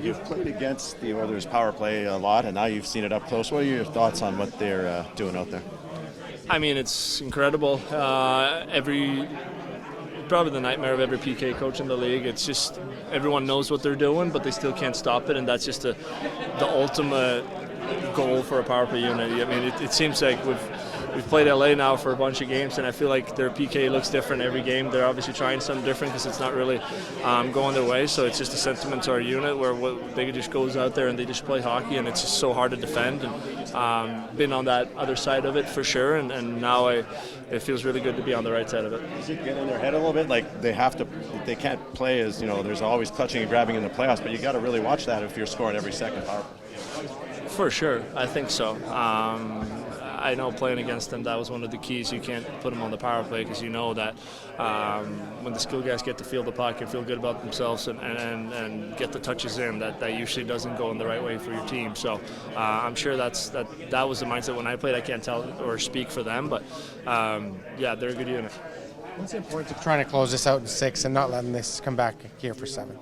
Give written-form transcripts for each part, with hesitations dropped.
You've played against the Oilers' power play a lot, and now you've seen it up close. What are your thoughts on what they're doing out there? I mean, it's incredible. Probably the nightmare of every PK coach in the league. It's just everyone knows what they're doing, but they still can't stop it, and that's just the ultimate goal for a power play unit. I mean, it seems like we've played LA now for a bunch of games, and I feel like their PK looks different every game. They're obviously trying something different because it's not really going their way. So it's just a sentiment to our unit where they just goes out there and they just play hockey, and it's just so hard to defend. And been on that other side of it for sure, and now it feels really good to be on the right side of it. Does it get in their head a little bit? Like they can't play as, there's always clutching and grabbing in the playoffs, but you got to really watch that if you're scoring every second power play. For sure, I think so. I know playing against them, that was one of the keys. You can't put them on the power play because you know that when the skill guys get to feel the puck and feel good about themselves and get the touches in, that usually doesn't go in the right way for your team. So I'm sure that was the mindset when I played. I can't tell or speak for them, but yeah, they're a good unit. What's the importance of trying to close this out in 6 and not letting this come back here for 7?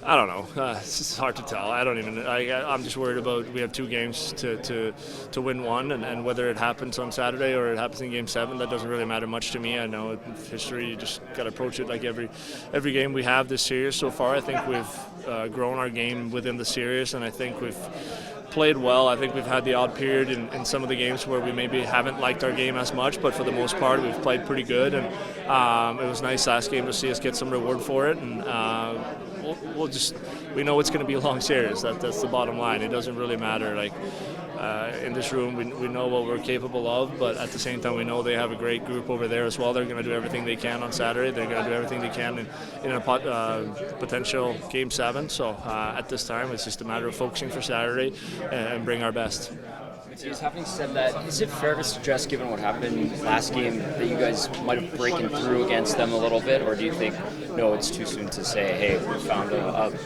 I don't know. It's hard to tell. I'm just worried about we have 2 games to win one, and whether it happens on Saturday or it happens in Game 7, that doesn't really matter much to me. I know in history you just got to approach it like every game we have this series so far. I think we've grown our game within the series, and I think we've played well. I think we've had the odd period in some of the games where we maybe haven't liked our game as much, but for the most part we've played pretty good, and it was nice last game to see us get some reward for it, and we know it's going to be a long series. That's the bottom line. It doesn't really matter. Like in this room, we know what we're capable of, but at the same time, we know they have a great group over there as well. They're going to do everything they can on Saturday. They're going to do everything they can in a potential Game 7. So at this time, it's just a matter of focusing for Saturday and bring our best. Mattias, having said that, is it fair to suggest, given what happened last game, that you guys might have broken through against them a little bit, or do you think, no, it's too soon to say, hey, we found a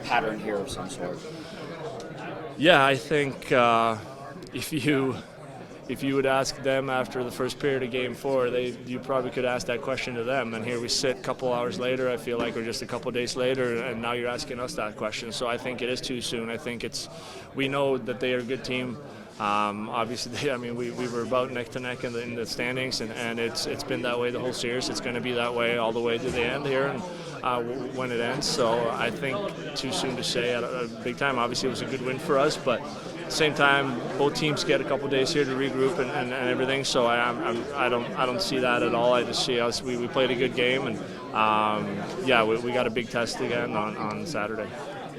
pattern here of some sort? Yeah, I think if you would ask them after the first period of Game 4, you probably could ask that question to them. And here we sit a couple hours later, I feel like, or just a couple days later, and now you're asking us that question. So I think it is too soon. I think we know that they are a good team. Obviously, we were about neck to neck in the standings, and it's been that way the whole series. It's going to be that way all the way to the end here, and when it ends. So I think too soon to say at a big time. Obviously, it was a good win for us, but at the same time, both teams get a couple days here to regroup and everything. So I don't see that at all. I just see us. We played a good game, and we got a big test again on Saturday.